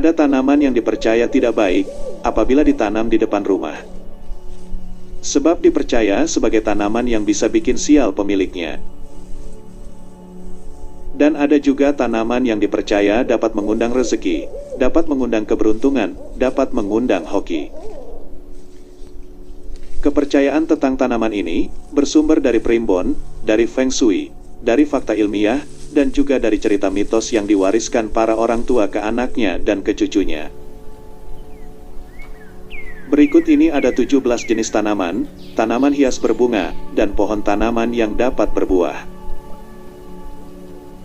Ada tanaman yang dipercaya tidak baik apabila ditanam di depan rumah. Sebab dipercaya sebagai tanaman yang bisa bikin sial pemiliknya. Dan ada juga tanaman yang dipercaya dapat mengundang rezeki, dapat mengundang keberuntungan, dapat mengundang hoki. Kepercayaan tentang tanaman ini bersumber dari primbon, dari feng shui, dari fakta ilmiah, dan juga dari cerita mitos yang diwariskan para orang tua ke anaknya dan ke cucunya. Berikut ini ada 17 jenis tanaman, tanaman hias berbunga, dan pohon tanaman yang dapat berbuah.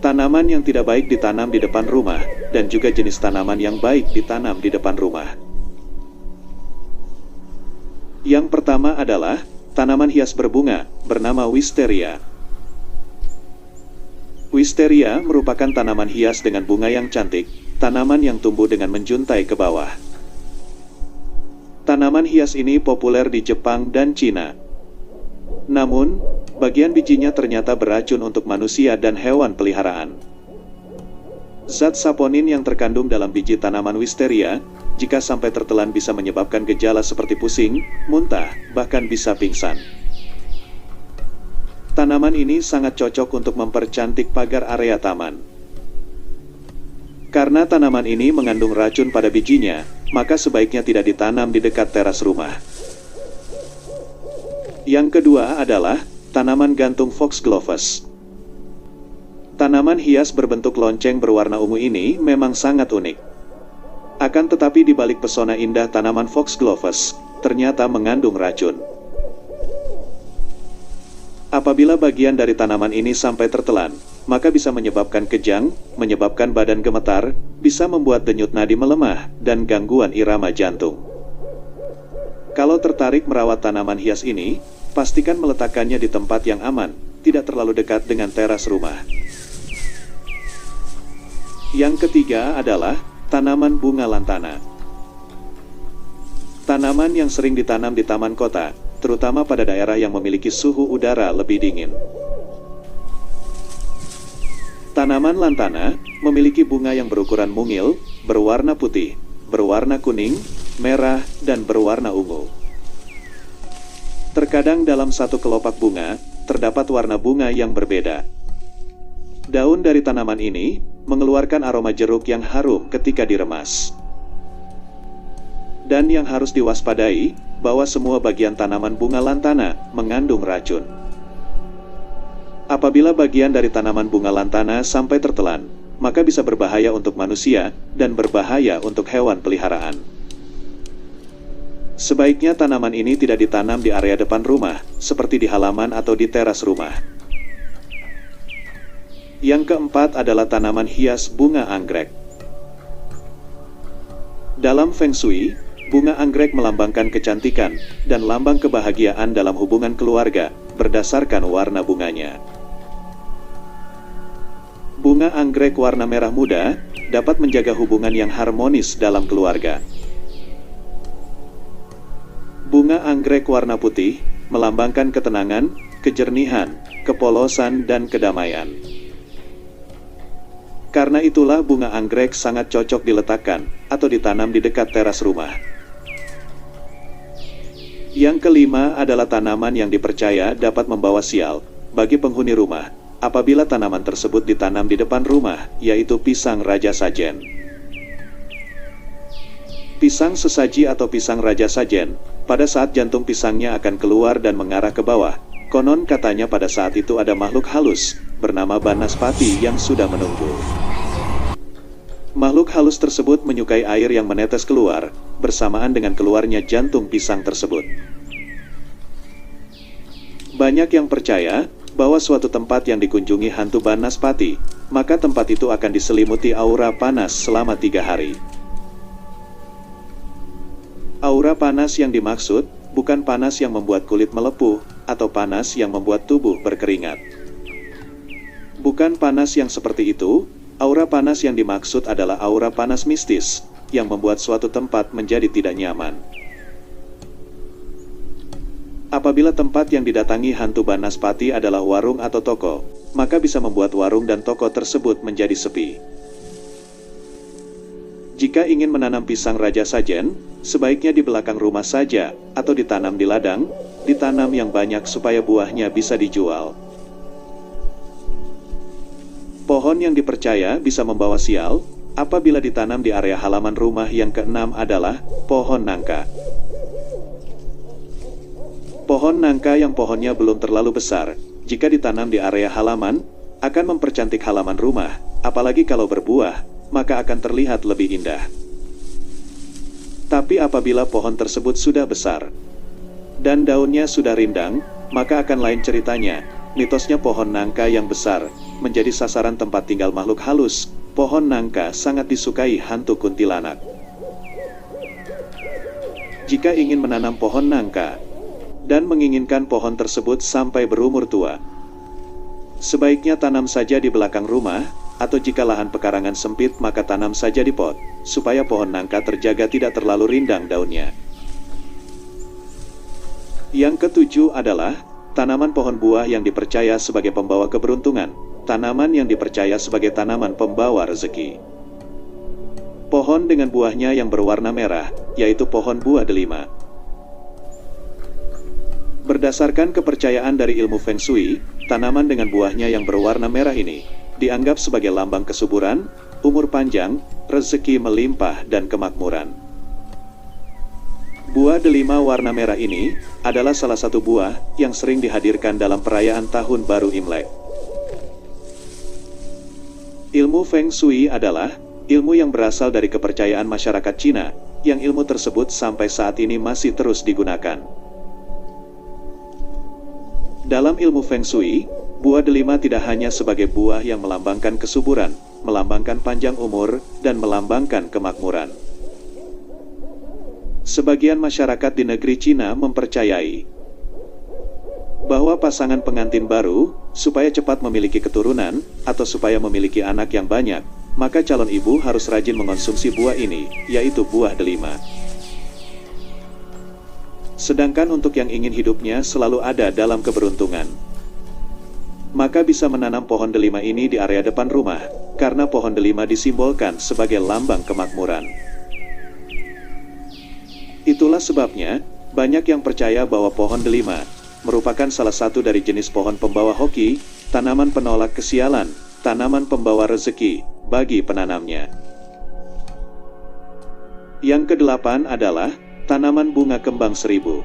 Tanaman yang tidak baik ditanam di depan rumah, dan juga jenis tanaman yang baik ditanam di depan rumah. Yang pertama adalah tanaman hias berbunga, bernama wisteria. Wisteria merupakan tanaman hias dengan bunga yang cantik, tanaman yang tumbuh dengan menjuntai ke bawah. Tanaman hias ini populer di Jepang dan Cina. Namun, bagian bijinya ternyata beracun untuk manusia dan hewan peliharaan. Zat saponin yang terkandung dalam biji tanaman wisteria, jika sampai tertelan bisa menyebabkan gejala seperti pusing, muntah, bahkan bisa pingsan. Tanaman ini sangat cocok untuk mempercantik pagar area taman. Karena tanaman ini mengandung racun pada bijinya, maka sebaiknya tidak ditanam di dekat teras rumah. Yang kedua adalah tanaman gantung foxgloves. Tanaman hias berbentuk lonceng berwarna ungu ini memang sangat unik. Akan tetapi di balik pesona indah tanaman foxgloves, ternyata mengandung racun. Apabila bagian dari tanaman ini sampai tertelan, maka bisa menyebabkan kejang, menyebabkan badan gemetar, bisa membuat denyut nadi melemah, dan gangguan irama jantung. Kalau tertarik merawat tanaman hias ini, pastikan meletakkannya di tempat yang aman, tidak terlalu dekat dengan teras rumah. Yang ketiga adalah tanaman bunga lantana. Tanaman yang sering ditanam di taman kota, terutama pada daerah yang memiliki suhu udara lebih dingin. Tanaman lantana memiliki bunga yang berukuran mungil, berwarna putih, berwarna kuning, merah, dan berwarna ungu. Terkadang dalam satu kelopak bunga, terdapat warna bunga yang berbeda. Daun dari tanaman ini mengeluarkan aroma jeruk yang harum ketika diremas. Dan yang harus diwaspadai, bahwa semua bagian tanaman bunga lantana mengandung racun. Apabila bagian dari tanaman bunga lantana sampai tertelan, maka bisa berbahaya untuk manusia, dan berbahaya untuk hewan peliharaan. Sebaiknya tanaman ini tidak ditanam di area depan rumah, seperti di halaman atau di teras rumah. Yang keempat adalah tanaman hias bunga anggrek. Dalam Feng Shui, bunga anggrek melambangkan kecantikan, dan lambang kebahagiaan dalam hubungan keluarga, berdasarkan warna bunganya. Bunga anggrek warna merah muda, dapat menjaga hubungan yang harmonis dalam keluarga. Bunga anggrek warna putih, melambangkan ketenangan, kejernihan, kepolosan, dan kedamaian. Karena itulah bunga anggrek sangat cocok diletakkan, atau ditanam di dekat teras rumah. Yang kelima adalah tanaman yang dipercaya dapat membawa sial, bagi penghuni rumah, apabila tanaman tersebut ditanam di depan rumah, yaitu pisang raja sajen. Pisang sesaji atau pisang raja sajen, pada saat jantung pisangnya akan keluar dan mengarah ke bawah, konon katanya pada saat itu ada makhluk halus, bernama Banaspati yang sudah menunggu. Makhluk halus tersebut menyukai air yang menetes keluar, bersamaan dengan keluarnya jantung pisang tersebut. Banyak yang percaya bahwa suatu tempat yang dikunjungi hantu Banaspati, maka tempat itu akan diselimuti aura panas selama 3 hari. Aura panas yang dimaksud bukan panas yang membuat kulit melepuh, atau panas yang membuat tubuh berkeringat. Bukan panas yang seperti itu. Aura panas yang dimaksud adalah aura panas mistis, yang membuat suatu tempat menjadi tidak nyaman. Apabila tempat yang didatangi hantu Banaspati adalah warung atau toko, maka bisa membuat warung dan toko tersebut menjadi sepi. Jika ingin menanam pisang raja sajen, sebaiknya di belakang rumah saja, atau ditanam di ladang, ditanam yang banyak supaya buahnya bisa dijual. Pohon yang dipercaya bisa membawa sial, apabila ditanam di area halaman rumah yang keenam adalah pohon nangka. Pohon nangka yang pohonnya belum terlalu besar, jika ditanam di area halaman, akan mempercantik halaman rumah, apalagi kalau berbuah, maka akan terlihat lebih indah. Tapi apabila pohon tersebut sudah besar, dan daunnya sudah rindang, maka akan lain ceritanya. Mitosnya pohon nangka yang besar, menjadi sasaran tempat tinggal makhluk halus. Pohon nangka sangat disukai hantu kuntilanak. Jika ingin menanam pohon nangka, dan menginginkan pohon tersebut sampai berumur tua, sebaiknya tanam saja di belakang rumah, atau jika lahan pekarangan sempit maka tanam saja di pot, supaya pohon nangka terjaga tidak terlalu rindang daunnya. Yang ketujuh adalah tanaman pohon buah yang dipercaya sebagai pembawa keberuntungan, tanaman yang dipercaya sebagai tanaman pembawa rezeki. Pohon dengan buahnya yang berwarna merah, yaitu pohon buah delima. Berdasarkan kepercayaan dari ilmu Feng Shui, tanaman dengan buahnya yang berwarna merah ini dianggap sebagai lambang kesuburan, umur panjang, rezeki melimpah, dan kemakmuran. Buah delima warna merah ini adalah salah satu buah yang sering dihadirkan dalam perayaan Tahun Baru Imlek. Ilmu Feng Shui adalah ilmu yang berasal dari kepercayaan masyarakat Cina, yang ilmu tersebut sampai saat ini masih terus digunakan. Dalam ilmu Feng Shui, buah delima tidak hanya sebagai buah yang melambangkan kesuburan, melambangkan panjang umur, dan melambangkan kemakmuran. Sebagian masyarakat di negeri Cina mempercayai bahwa pasangan pengantin baru, supaya cepat memiliki keturunan, atau supaya memiliki anak yang banyak, maka calon ibu harus rajin mengonsumsi buah ini, yaitu buah delima. Sedangkan untuk yang ingin hidupnya selalu ada dalam keberuntungan, maka bisa menanam pohon delima ini di area depan rumah, karena pohon delima disimbolkan sebagai lambang kemakmuran. Itulah sebabnya, banyak yang percaya bahwa pohon delima merupakan salah satu dari jenis pohon pembawa hoki, tanaman penolak kesialan, tanaman pembawa rezeki bagi penanamnya. Yang kedelapan adalah tanaman bunga kembang seribu.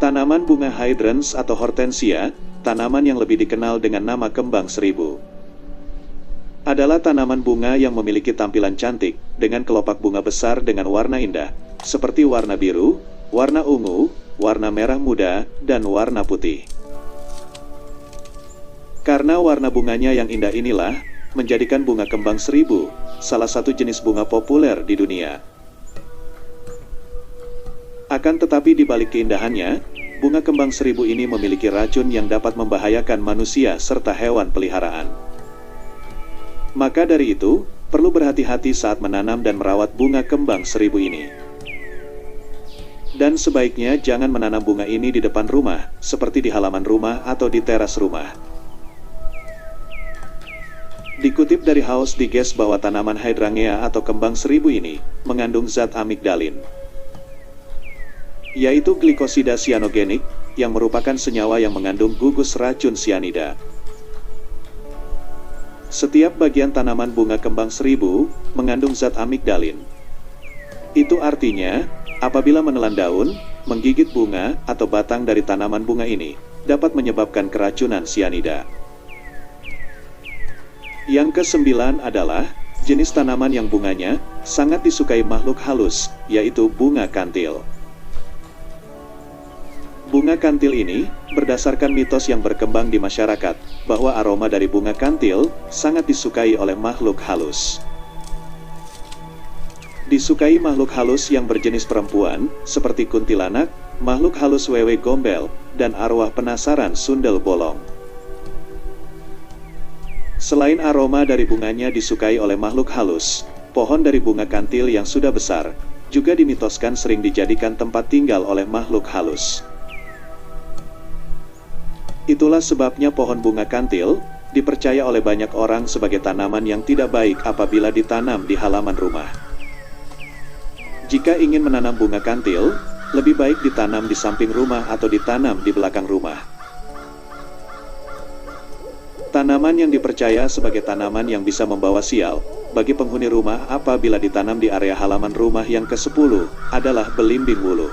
Tanaman bunga hydrangeas atau hortensia, tanaman yang lebih dikenal dengan nama kembang seribu, adalah tanaman bunga yang memiliki tampilan cantik, dengan kelopak bunga besar dengan warna indah, seperti warna biru, warna ungu, warna merah muda, dan warna putih. Karena warna bunganya yang indah inilah, menjadikan bunga kembang seribu salah satu jenis bunga populer di dunia. Akan tetapi di balik keindahannya, bunga kembang seribu ini memiliki racun yang dapat membahayakan manusia serta hewan peliharaan. Maka dari itu, perlu berhati-hati saat menanam dan merawat bunga kembang seribu ini. Dan sebaiknya jangan menanam bunga ini di depan rumah, seperti di halaman rumah atau di teras rumah. Dikutip dari Haus Diges bahwa tanaman hydrangea atau kembang seribu ini mengandung zat amigdalin, yaitu glikosida sianogenik, yang merupakan senyawa yang mengandung gugus racun sianida. Setiap bagian tanaman bunga kembang seribu mengandung zat amigdalin. Itu artinya, apabila menelan daun, menggigit bunga, atau batang dari tanaman bunga ini, dapat menyebabkan keracunan sianida. Yang kesembilan adalah jenis tanaman yang bunganya sangat disukai makhluk halus, yaitu bunga kantil. Bunga kantil ini, berdasarkan mitos yang berkembang di masyarakat, bahwa aroma dari bunga kantil sangat disukai oleh makhluk halus. Disukai makhluk halus yang berjenis perempuan, seperti kuntilanak, makhluk halus wewe gombel, dan arwah penasaran sundel bolong. Selain aroma dari bunganya disukai oleh makhluk halus, pohon dari bunga kantil yang sudah besar, juga dimitoskan sering dijadikan tempat tinggal oleh makhluk halus. Itulah sebabnya pohon bunga kantil dipercaya oleh banyak orang sebagai tanaman yang tidak baik apabila ditanam di halaman rumah. Jika ingin menanam bunga kantil, lebih baik ditanam di samping rumah atau ditanam di belakang rumah. Tanaman yang dipercaya sebagai tanaman yang bisa membawa sial bagi penghuni rumah apabila ditanam di area halaman rumah yang ke-10 adalah belimbing wuluh.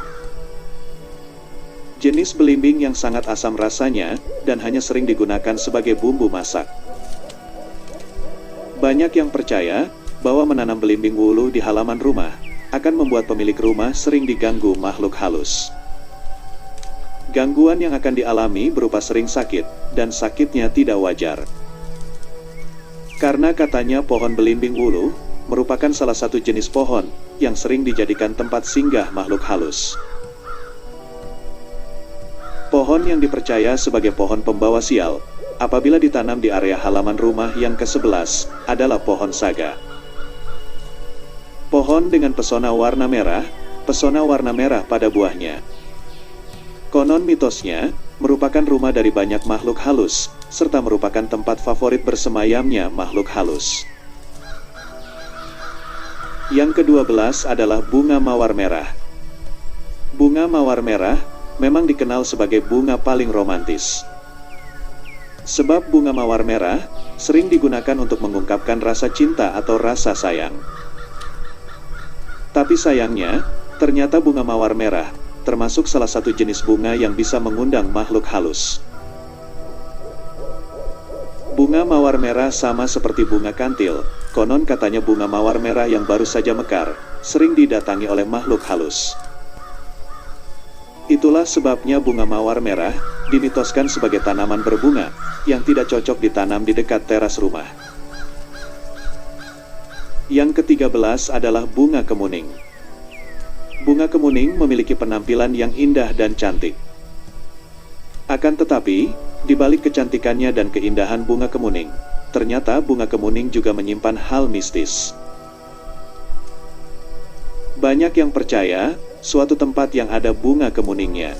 Jenis belimbing yang sangat asam rasanya dan hanya sering digunakan sebagai bumbu masak. Banyak yang percaya bahwa menanam belimbing wuluh di halaman rumah akan membuat pemilik rumah sering diganggu makhluk halus. Gangguan yang akan dialami berupa sering sakit, dan sakitnya tidak wajar. Karena katanya pohon belimbing wuluh merupakan salah satu jenis pohon yang sering dijadikan tempat singgah makhluk halus. Pohon yang dipercaya sebagai pohon pembawa sial, apabila ditanam di area halaman rumah yang ke-11, adalah pohon saga. Pohon dengan pesona warna merah pada buahnya. Konon mitosnya, merupakan rumah dari banyak makhluk halus, serta merupakan tempat favorit bersemayamnya makhluk halus. Yang ke-12 adalah bunga mawar merah. Bunga mawar merah memang dikenal sebagai bunga paling romantis. Sebab bunga mawar merah sering digunakan untuk mengungkapkan rasa cinta atau rasa sayang. Tapi sayangnya, ternyata bunga mawar merah termasuk salah satu jenis bunga yang bisa mengundang makhluk halus. Bunga mawar merah sama seperti bunga kantil, konon katanya bunga mawar merah yang baru saja mekar, sering didatangi oleh makhluk halus. Itulah sebabnya bunga mawar merah dimitoskan sebagai tanaman berbunga, yang tidak cocok ditanam di dekat teras rumah. Yang ke-13 adalah bunga kemuning. Bunga kemuning memiliki penampilan yang indah dan cantik. Akan tetapi, di balik kecantikannya dan keindahan bunga kemuning, ternyata bunga kemuning juga menyimpan hal mistis. Banyak yang percaya, suatu tempat yang ada bunga kemuningnya,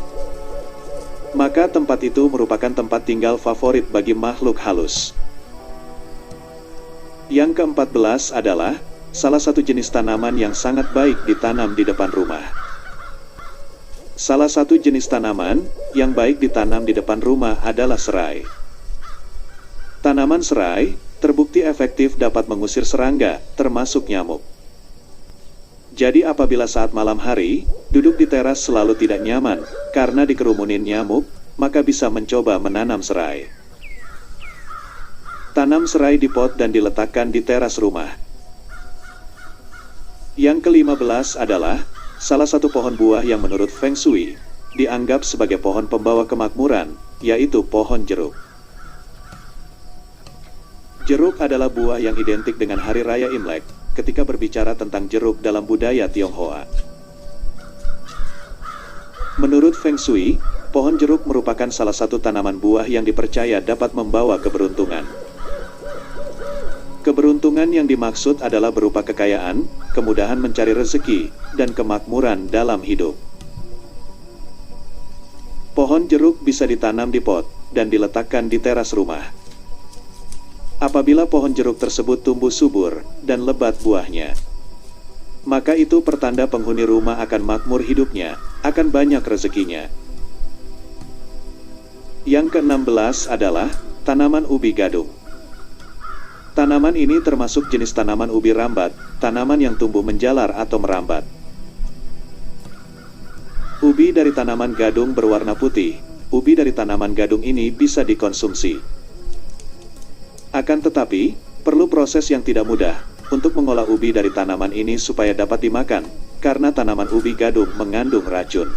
maka tempat itu merupakan tempat tinggal favorit bagi makhluk halus. Yang ke-14 adalah salah satu jenis tanaman yang sangat baik ditanam di depan rumah. Salah satu jenis tanaman yang baik ditanam di depan rumah adalah serai. Tanaman serai terbukti efektif dapat mengusir serangga, termasuk nyamuk. Jadi apabila saat malam hari, duduk di teras selalu tidak nyaman, karena dikerumunin nyamuk, maka bisa mencoba menanam serai. Tanam serai di pot dan diletakkan di teras rumah. Yang ke-15 adalah salah satu pohon buah yang menurut Feng Shui dianggap sebagai pohon pembawa kemakmuran, yaitu pohon jeruk. Jeruk adalah buah yang identik dengan Hari Raya Imlek ketika berbicara tentang jeruk dalam budaya Tionghoa. Menurut Feng Shui, pohon jeruk merupakan salah satu tanaman buah yang dipercaya dapat membawa keberuntungan. Keberuntungan yang dimaksud adalah berupa kekayaan, kemudahan mencari rezeki, dan kemakmuran dalam hidup. Pohon jeruk bisa ditanam di pot dan diletakkan di teras rumah. Apabila pohon jeruk tersebut tumbuh subur dan lebat buahnya, maka itu pertanda penghuni rumah akan makmur hidupnya, akan banyak rezekinya. Yang ke-16 adalah tanaman ubi gadung. Tanaman ini termasuk jenis tanaman ubi rambat, tanaman yang tumbuh menjalar atau merambat. Ubi dari tanaman gadung berwarna putih. Ubi dari tanaman gadung ini bisa dikonsumsi. Akan tetapi, perlu proses yang tidak mudah untuk mengolah ubi dari tanaman ini supaya dapat dimakan, karena tanaman ubi gadung mengandung racun.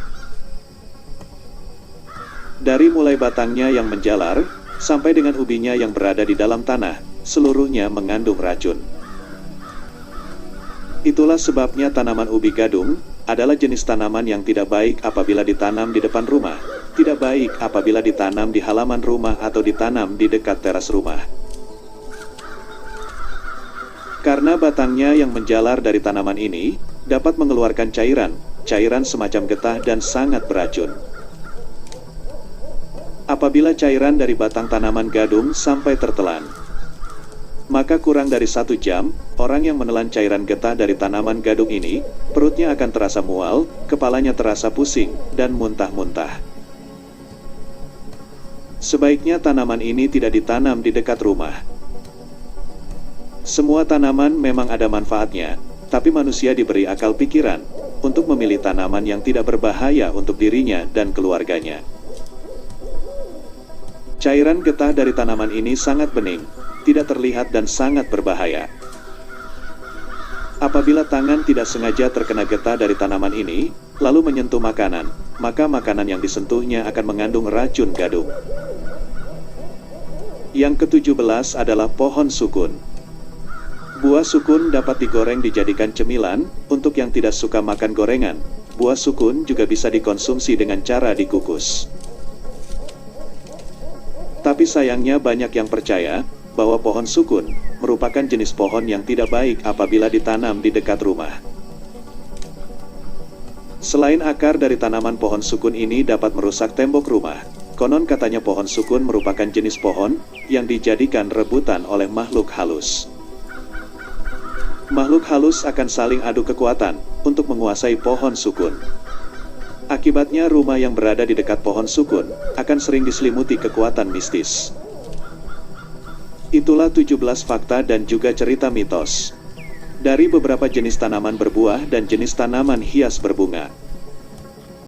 Dari mulai batangnya yang menjalar, sampai dengan ubinya yang berada di dalam tanah, seluruhnya mengandung racun. Itulah sebabnya tanaman ubi gadung adalah jenis tanaman yang tidak baik apabila ditanam di depan rumah, tidak baik apabila ditanam di halaman rumah atau ditanam di dekat teras rumah. Karena batangnya yang menjalar dari tanaman ini dapat mengeluarkan cairan semacam getah dan sangat beracun. Apabila cairan dari batang tanaman gadung sampai tertelan, maka kurang dari 1 jam, orang yang menelan cairan getah dari tanaman gadung ini, perutnya akan terasa mual, kepalanya terasa pusing, dan muntah-muntah. Sebaiknya tanaman ini tidak ditanam di dekat rumah. Semua tanaman memang ada manfaatnya, tapi manusia diberi akal pikiran untuk memilih tanaman yang tidak berbahaya untuk dirinya dan keluarganya. Cairan getah dari tanaman ini sangat bening, tidak terlihat dan sangat berbahaya. Apabila tangan tidak sengaja terkena getah dari tanaman ini, lalu menyentuh makanan, maka makanan yang disentuhnya akan mengandung racun gadung. Yang ke-17 adalah pohon sukun. Buah sukun dapat digoreng dijadikan cemilan. Untuk yang tidak suka makan gorengan, buah sukun juga bisa dikonsumsi dengan cara dikukus. Tapi sayangnya banyak yang percaya bahwa pohon sukun merupakan jenis pohon yang tidak baik apabila ditanam di dekat rumah. Selain akar dari tanaman pohon sukun ini dapat merusak tembok rumah, konon katanya pohon sukun merupakan jenis pohon yang dijadikan rebutan oleh makhluk halus. Makhluk halus akan saling adu kekuatan untuk menguasai pohon sukun. Akibatnya rumah yang berada di dekat pohon sukun akan sering diselimuti kekuatan mistis. Itulah 17 fakta dan juga cerita mitos dari beberapa jenis tanaman berbuah dan jenis tanaman hias berbunga.